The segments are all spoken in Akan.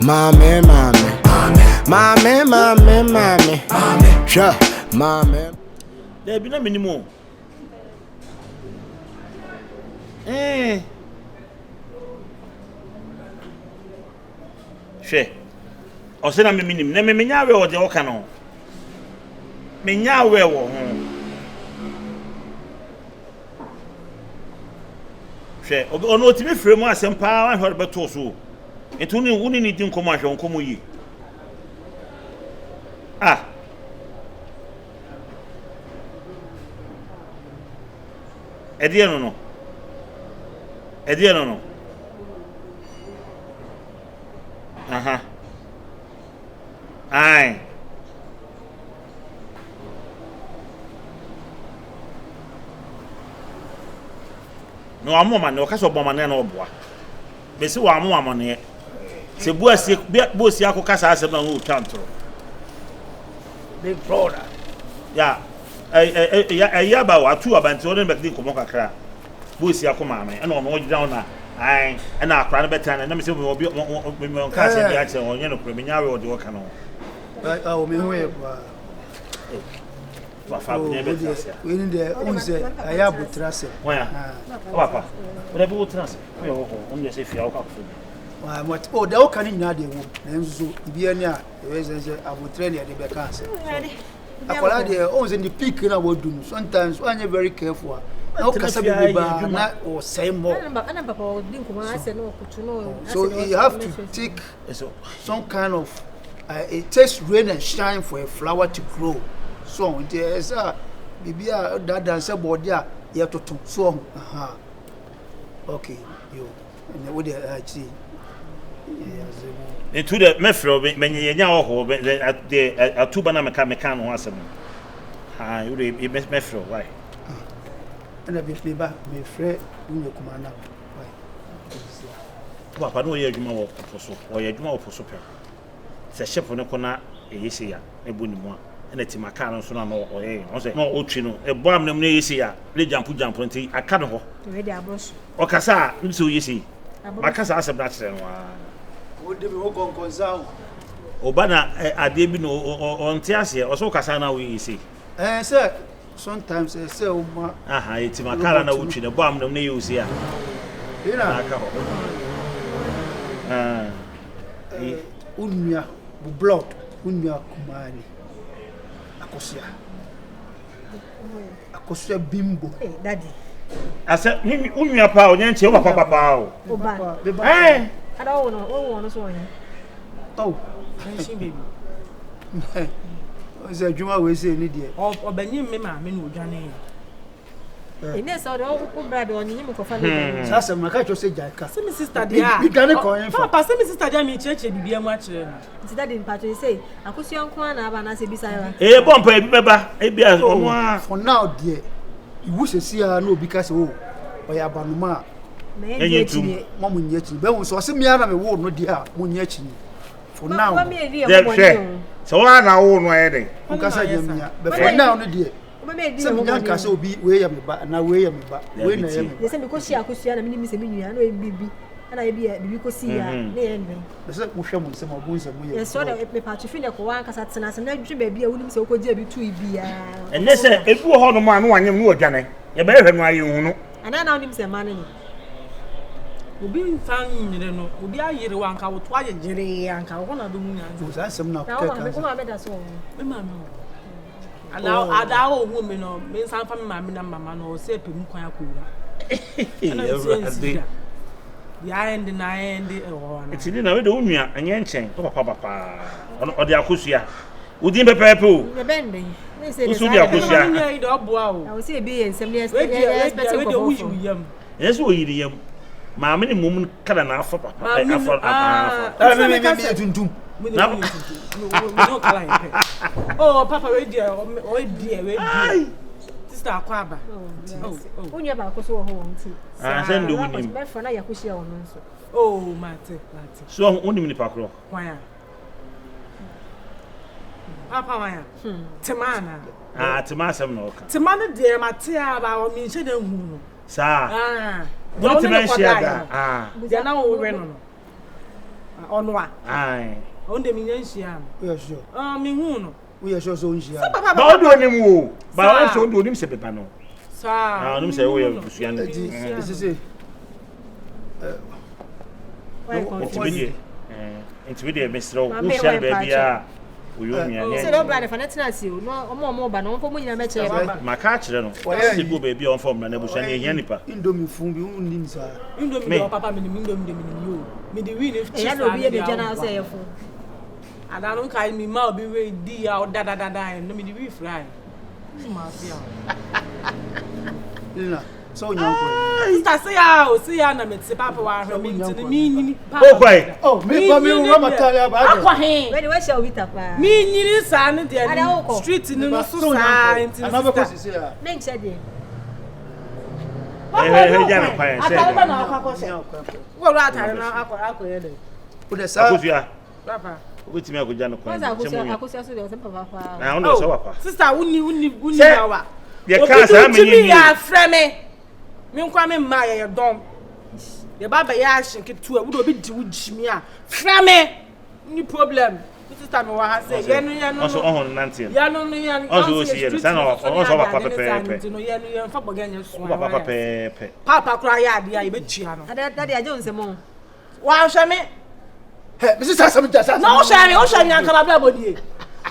Mame, sure, mame. There be no minimum. She. O se na me minim. Na me nya we o de o ka no. Me nya we wo ho. She, ono otimi frɛ mu asɛm paa wan hɔ beto so. Etu ni woni ni din komo ahwɛ nkomo yi. Ah. Ediano no. Ediano no. Aha. Ai. No amoma no kaso boma na no boa. Be se wa amoma ne. Se buasi akoka sa asem na wo twantro. Big brother. Yeah. Ya ba wa tu abanti o ne be di komo kakra. Buasi akoma me. Na ono ogida na ai na akra na betan na me se me ka se bi ache onye no pro me nyawe o de wo ka no. O me ho e kwa. Wa fa bi be trase. We need the unse aya butrase. Wa. Papa. We be butrase. We ho on se fia o ka fu. Wa what oh the o kan nyina de wo. Na nso bia ni a we say abutre ne de be ka ase. Akola de unse the peak na wo do sometimes when you very careful. No kasa bi ba na o say more. So you have to take some kind of it takes rain and shine for a flower to grow. So there is a bibia that dance body a ye toto so okay you and we dey actually into the mefro menye nya ho the atuba na meka no asem ha you dey mefro why and be ba me frɛ unye kumana why papa no ye adwuma wo poso wo ye adwuma wo poso pe se chef no kona eyisi ya ebunimu a na timaka no so na no oye no se no otwi no ebo am nam na eyisi ya le jampu nti aka no ho we dey abroso o kasa a nso oyisi makasa asem na kyerɛ no a o de me ho konkonza o bana ade bi no on te ase o so kasa na wo yisi say sometimes say o ma aha timaka na wotwi no bo am nam na eyisi ya ina aka ho unua bu blood unua kumani akosia bimbo daddy asa ni unua pa o nyanche o papa o oba ada wo no so onye oh friendship baby o se adwuma we se ni de obanyim me ma me no odwane ine so do brother onye me ko fa le sasa maka cho se jaika se me sister dia mi dwane ko yen fa papa se me sister dia me cheche bibia mu a kire no nti daddy mpacho say akosia nko na aba na se bisa ya bompa e bi beba e bia ono a for now there iwu se sia na obi ka se o ya abanuma enye tum mamu nye chi be won so se mia na me wo no dia mo nye chi for now so wa na wo no e den nka sa je mia be for now no dia se mi nyanka se obi we ya me ba na we ya me ba we na ya me ye se me ko shia akosia na me ni se me nua na e bibi ana e bibi ko si ya na ye ndwen se mo hwe mo se mo bu se mo ye ye so da me pa twi ne ko wan kasa tena se na dwe ba bia wonim se ko gye bi tu bia enne se ebu ho no ma no wanyem no odwane ye ba hwe no aye hunu ana na wonim se ma no obi fan nyire no obi ayire wanka wo to aye jere anka wo na do mu nyanza so asem na ko ka ko ma me da so me ma me ada o hu me no me san fa me ma me na mama no o se pe mu kwan akura ya end na end e wo na itini na we de unua anye nchen to papa o de akosua udin pepepe o me bende me se usu de akosua nya ide obua o I say be ensem ne expect we de wuyu yam yeso o yiri yam ma me ni mum kada na afa papa afa me tuntum no kala ipe oh papa we dia we sister akwaba onya ba ko so ho won ti send do unim be for na yakosia won nso oh mate so unim ni pakro wanya papa wanya temana tema sem no ka temana de mate aba o mi nche na hu no sa don't mention that dia na wo we no Onwa. Aye. On de minyanhia. We are sure. Me hu no. We are sure so unhia. Ba odo onim wo. Ba o so odo onim se pepa no. Sa. Ah, onim se wo ye busua no. This is it. Intimidate Mr. Ushal baby ah. Say no brother for nothing as you. No, omo ba no for mo nyina me che. Maka kire no. Se go baby on form na busua na ehia nipa. Indomie fun bi unnim sa. Indomie o papa me indomie de me yo. Me de we if Ya no bi e be jana say ye fun. Ada no kai me ma obi we di ya o da no me de we fry. Ma fia. Lina, so nyanko. See ya na me se papa wa hwe me ntini me nyini. Oh boy. Oh, me pa me ro matale ba. Akwa he. Where we shall we tapa. Me nyini sa ne de street ni no so sa ntini. Anaba ko sisi ya. Me nche de. Ja na kwan se. Atare ba na akwa se. Wo ro atare na akwa ye de. O de sa. Akosua. Papa. Obetimi akoja no kwan. Akosia so de o se papa. Na on do so papa. Sister wuni yawa. Ye ka sa me nyini. Ya frame. Me nkwa me ma ye dom. Ye baba ya ahye ketu a wo do bi di wo jimi a. Frame. Ni problem. Sister me wa ha say ye no. Also on nante. Ya no ye. Also si ye say no on so papa pepe. No ye no ye mfa boganya so. Papa pepe. Papa kura ya ade ya ye betua no. Ade aje onsemo. Wa hwe me. He, Mrs. Sasam Jasa. No hwe me, o hwe nyanka ma bla bodi.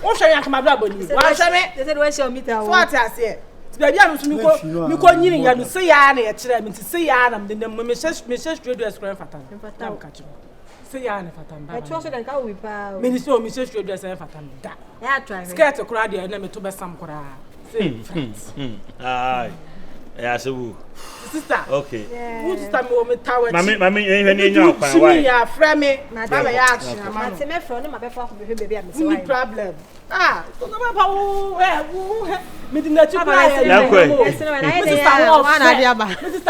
O hwe nyanka ma bla bodi. Wa hwe me. They said we shall meet our. So what I say? Baby am so mi ko nyini ya no say ya na ye kire mi say ya na me me studio screen fatan. Fatan ka chi. Say ya na fatan ba. I trust that ka we pa. Me so mi studio screen fatan da. Ya try. Skirt kura de na me to be sam kura. Say. Ai. Ya sebu. Sister. Okay. Who sister me o me tawa chi. Mami ehwe ni nya kwan why? Me ya frame. Baba ya action ama. Ma se me fro no ma be fa ko be baby am say No why. problem. Ah, so no papa wo me di na chi kura ya.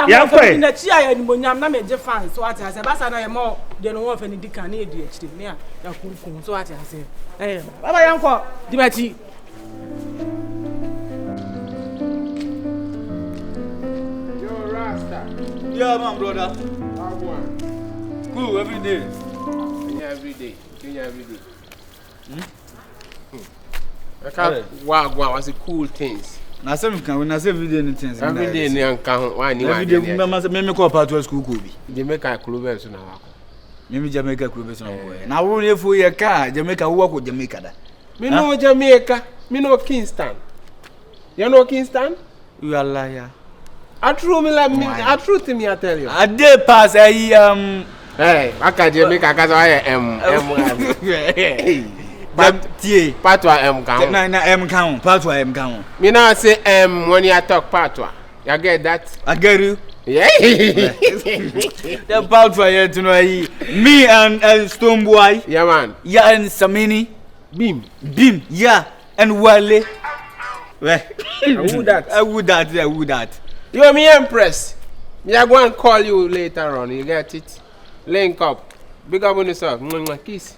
Yankwe. Na chi ya ni monyam na me je fan so ati ase ba sa na ye mo de no won fa ni dika na e di akire me ya kunkun so ati ase. Baba yanko di ba chi. Yeah, man, brother. How one? Cool, every day. Every day. I can't walk one was the cool things. Now, some can we not every day anything. Every day, you can't one. Every day, me call part to school. Jamaica club so now. Maybe Jamaica club so now. Now, only for your car, Jamaica walk with Jamaica. Me know Jamaica, me know Kingston. You know Kingston? You are liar. I true me like me. I true to me. I tell you. I did pass Hey, I can't Jamaica because I am. But Patwa M count. Na M count. Patwa M count. Me now say M when you talk Patwa. You get that? I get you. Yeah. The Patwa here to know me and Stone Boy. Yeah man. Yeah and Samini. Beam. Yeah and Wale. I would that. You are me impressed. Me I go and call you later on. You get it? Link up. Big up on yourself. Kiss.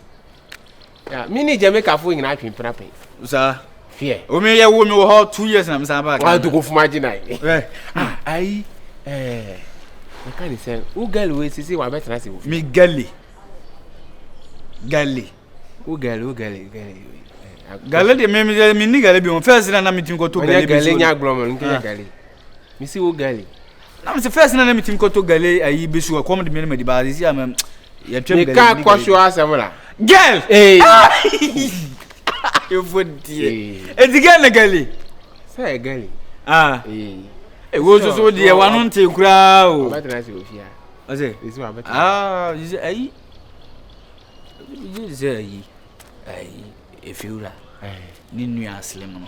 Yeah, me need Jamaica for in Ipin Prapping. Sir. Yeah. O me ya wo me wo 2 years na me san back. I to go for my dinner. I I can't say who girl we see what better say. Me Gally. Who girl. Gally de me ni Gally bi on first na meeting ko to Gally bi. Gally nya glom nkin Gally. Me see who Gally. Na me first na meeting ko to Gally ayi bi so come de me di ba see am ya twem Gally. Me ka kwasho asemla. Girl. Hey. You would dear. It's again a Gally. Say Gally. Ah. Eh wo so de wa no nte kura o. Better say ofia. O say. This one better. Ah, you say ayi. You say ayi. Efiura. Ni nua asle mo no.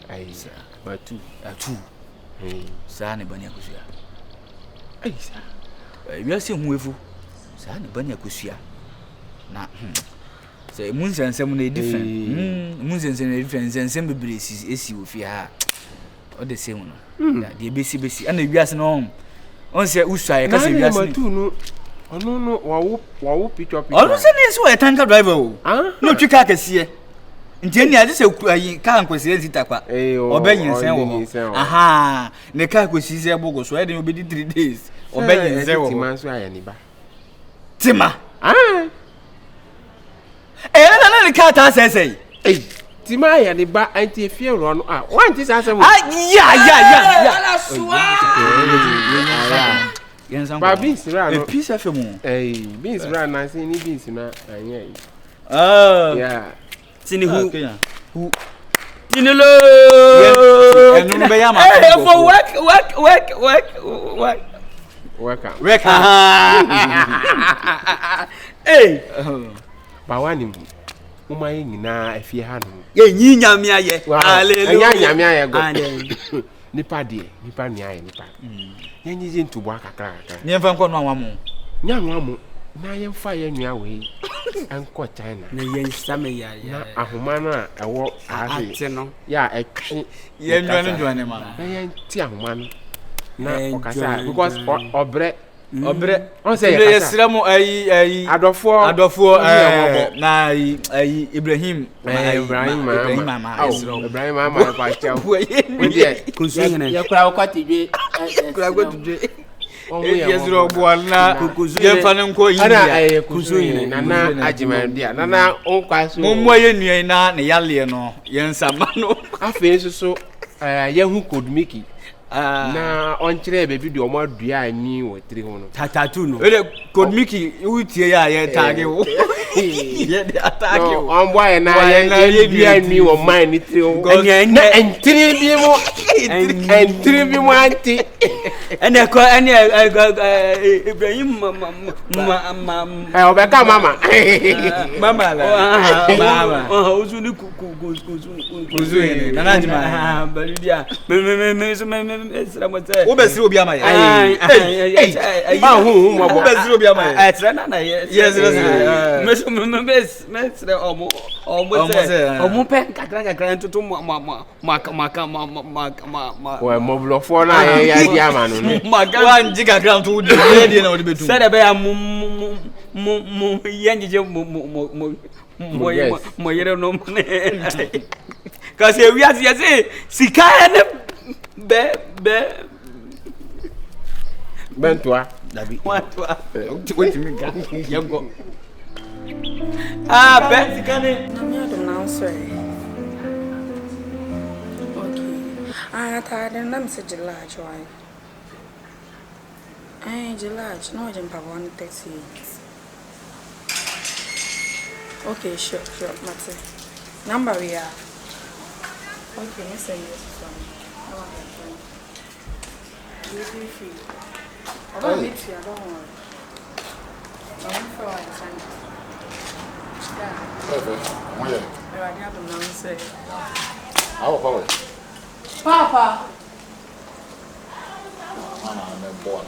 Ayi. But two. Sa ne bani akusua. Ayi sa. We say hu efu. Sa ne bani akusua. Na say mun sensem na different. Mun sensem na different. Sensem bebre esi ofi ha. O the same no. The besi and the wiase no. On say usua e ka say wiase. No wawo picture. Onu say ne so e tanker driver o. No twika kese. Nti ni ade say ayi ka nkwese zita kwa. Obenyin sen wo. Aha, ne ka kwesi se bogo so e dey obedi 3 days. Obenyin sen wo. Timan so aya ni ba. Tima. le ka ta say ti ma ya de ba anti fie ro no wan ti sa asem ya ala suwa ba beans ra no peace FM beans ra na say ni beans na anya yeah tini hu tinelo enu be ya ma for work ba wani uma ye nyina afie ha no ye nyi nyame aye hallelujah nyame aye go nipa de nipa ni aye nipa ye nyi je ntubo akakra nye fa nko no anwamo nyanwamo na ye mfa ye nua we anko China na ye nsame ya na ahoma no a ewo ate no ya etwe ye nua no dwane ma na ye nti ahoma no na okasa because obre on say ye sramo ayi adofo na ayi Ibrahim mama pa cha kunsu ngene ya kura kwatidwe ye zero boal na ye fane nko ana kunsu ngene nana ajima dia nana on kwaso mo ye nua na ne yale no ye nsama no afi so ye hu kodmiki na on kire be video mo adua ani wo tiri ho no tatatu no ele kodmiki utie ya ye tage wo ye de atake wo on boy na ye dua ani wo man ni tiri ho na entiri bi mo anti ene ko ene Ibrahim obeka mama mama ozu ni kuzu ene nana jima balidia wo be sire obi ama ye ma hu mo wo be sire obi ama ye etre na ye yes mesre omo pe kakra ntutu we mo blofo na ya di ama no wan jiga ground to di na wo de betu sere be ya mo yenje mo yere no kasi wi asi yase sika ene bentoa dabi watwa wait me ga yango be sika ne na me adom na so okay ta den nam se jila joy jila no jam pa 130 okay sure mate number we are okay let's say yes from you be free I don't need you, I don't worry. I want for one time. Perfect. One year. I have them now say. How about it? Papa. Mama, I'm born.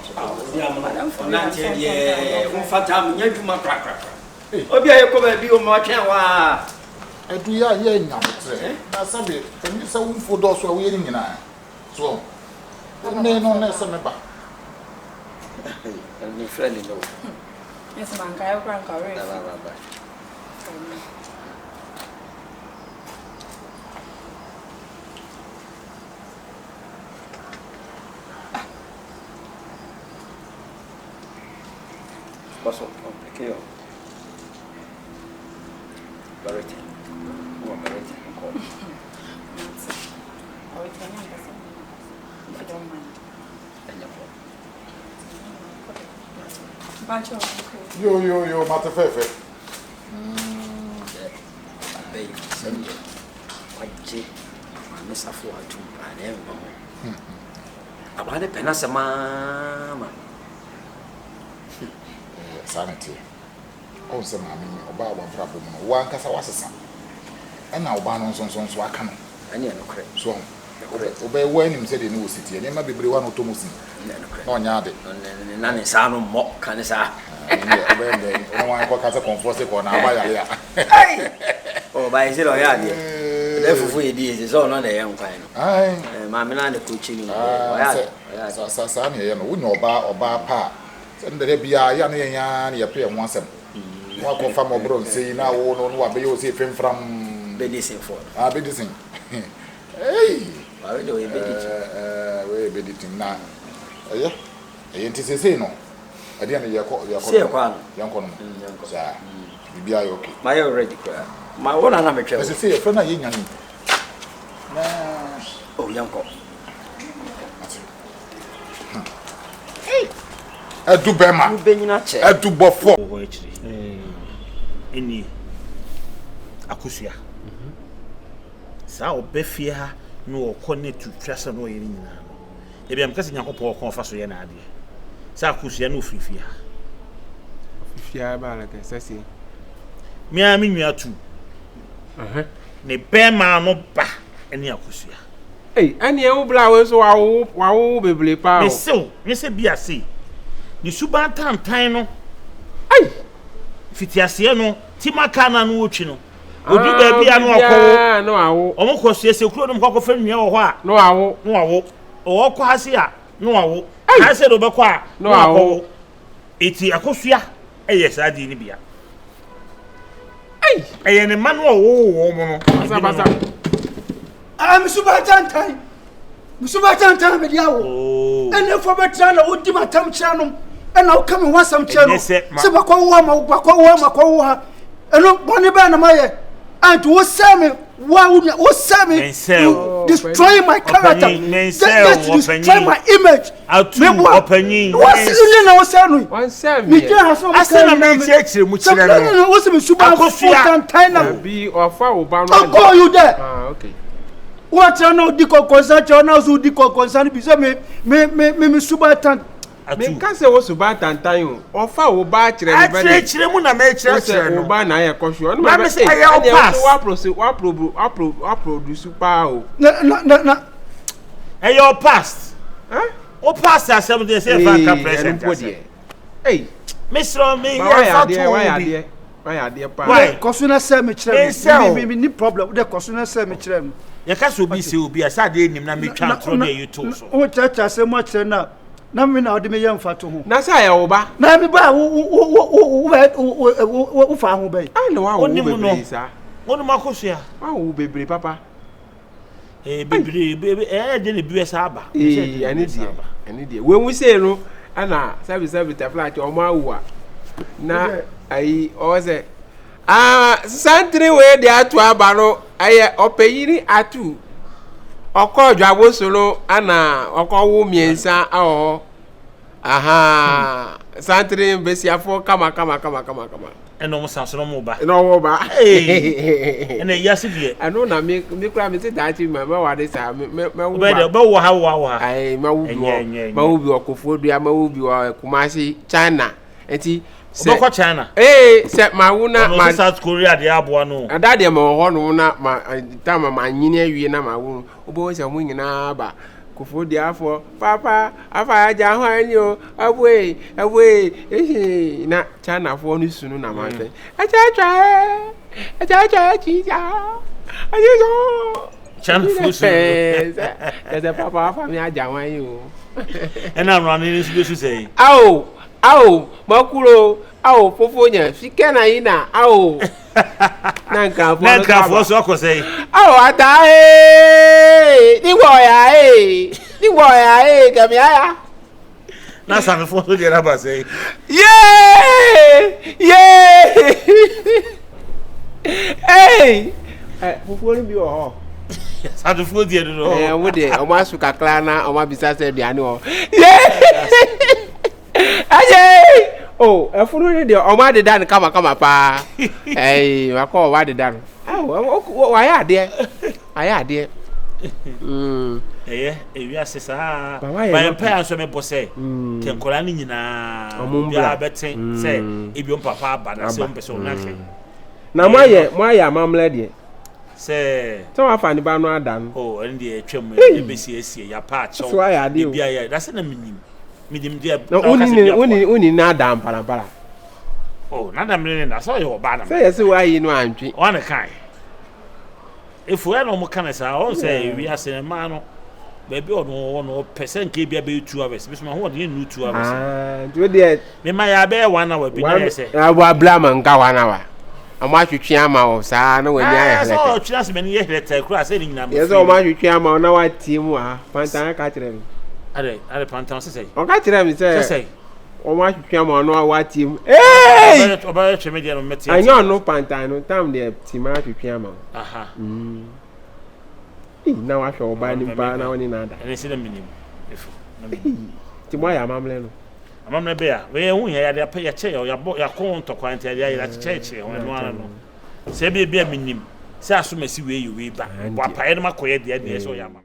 madam na ye unfata nya dwuma krakra obi aye ko ba bi o ma twen wa Edu ya ye nyamotre. Na sabe, eni sa wumfo do so we ni nyina. So, me no na se me ba. ni friend no Yes, man, I have a career. Paso, pequeño. Barete. Uma barete. Yo, mate fefe. Bem, sim. Pode nessa foto, né, irmão? Abane pena semana. Sanity. O se mami, oba wa bra bo no. Wa nkasa wasesa. E na oba no nso aka no. Ani no kre. So, oba wa nim se de no ositi. Ne ma bebre wa no tomusin. Na onya ade. Na ne sa no mo kan sa. Oba ndé, o wa ko kasa comfort ko na aba yale a. O ba ise lo ya de. Le fufu e di ise so no na ye nkwan no. Ai. Ma me na de ko chi ni. O ya. Sa na ye no. Wo oba pa. Ndere bia ya no yenya na ye pe ho asem wa ko fa mo bro nse na wo no wa be yo se femfram be disin for be disin hey wa we do e be disin we be disin na eye ntisese no ade na ye ko se kwa no yanko no sa bibia yo okay my already kwa ma wona na metwe Ese se yefra na ye nyane na o yanko adu bema benyina che adu bofo wo ekiri eni akusua sa obefie ha no okonnect twasa no yeri nyina no e bia mkase nyakopo okon fa so ye na ade sa akusua no frifie ha Fia ba la ke sesi. mi a mi nua tu ne bema no ba eni akusua Ani e wo bla we so wa wo beble pa o. me se bia se ni suban tantan no fitiase no timaka na no otwi no odu ba bia no akowo no awo omko so ese kuro no mko fa nua wo ho a no awo o ko hase a no awo hase do be ko a no awo eti akosua eye sadi ni bia eye ne manu wo mo no basa I'm super tantan be diawo ene fo betra na odi matam kira no ena o kam ho asam kira no se bakwa wo makwa wo ha eno boni be na maye and wo same destroy my character destroy my image what's in na wo say no one same me je ha so asena me chechire mu kire no wo se me super tantan na bi ofa wo ba no go you there okay what you know di kokonsa chona so di kokonsa bi se me super tantan me ka se wo suba tantan o ofa wo ba kire ni be kire mu na me kire no wo ba na ye kosho no me say wa produce pa o na your past o past asem dey say fan ka present hey Mr. me ya fa to why ade pa why koso na say me kire me ni problem de koso na say me kire me ya ka so bi se obi asa de enim na me twa tro na YouTube so o chacha se mo kire na me na odi me yam fa to ho na say ya wo ba na me ba wo fa ho ba na wa wo bebre sa wonu makosua wa wo bebre papa bebre de ne biwe sa aba ani die we wu say no ana sabi ta flat o ma wo na ai o ze santri we de atu aba no aye opeyiri atu okojo abosoro ana okowo miensa aho aha santri besiafo kama eno mo sanso no mo ba ene yasi die eno na me kura me say that me wa de sa me wo ba wo ha ai ma wo bi okofo dua ma wo bi Kumasi China enti Boko China se ma wuna ma South Korea de aboa no ada de ma ho no na ma tama ma nyine awie na ma wo obo se mu nyina ba kofo de afo papa afa aja ho ani o abwe na China fo no sunu na ma fe acha chi ja ajo China fo sunu ese papa afa mi aja ho ani o ena ro ani su say Ao, makuro, fofo nya, fike na ina, ao. Nanka fo so ko say. Ata ni boya gami aya. Na san fo so de raba say. Hey! Fofo ni bi o. Sa do fo de do. Wo de, o ma su kakla na, o ma bisa se biane o. Oh, efuru ni de o ma de dan kama pa. Wa ko wa de dan. Wa ya de. Ewi asesa. Ba pa anso me bose. Kenkola ni nyina. Bia beten se ebi papa ba na se o pese o na hwe. Na mo aye amamle de. Se wa fa ni ba no adan. Oh, ndi etwem ebesi ya pa acho. Bia ya da se na minim. Midim dia. Uni na adam para. Oh, na dam ne na so yo ba na. Say yes why you no antwi. One kai. If we no mo kan sa, on say we ase ma no. Baby no percent ke bia be 2 hours. Bi so ma ho de nu 2 hours. Do there. Me ma ya be 1 hour bi na say. Aba blama nka 1 hour. Ama twetwe ama o sa na wani aye helete. So twetwe me ne ye helete kura say ni nyina. Yes o ma twetwe ama na wa tie mu a. Pantan ka kire mi. Are pantan say. O ka kire mi say. ọmọ atwitwa ma no awatim eh oba tweme de no meti anya no pantan no tam de tima atwitwa ma aha na wa hwe oba ni ba na woni na ada ene se na minim efu ti mo ya amamle no amamle be ya we hu ya de pa ya che ya ko ntokwa ntia ya ira che ho no ara no se be minim se asomasi we yi we ba wa pa ye no makoye de so ya ma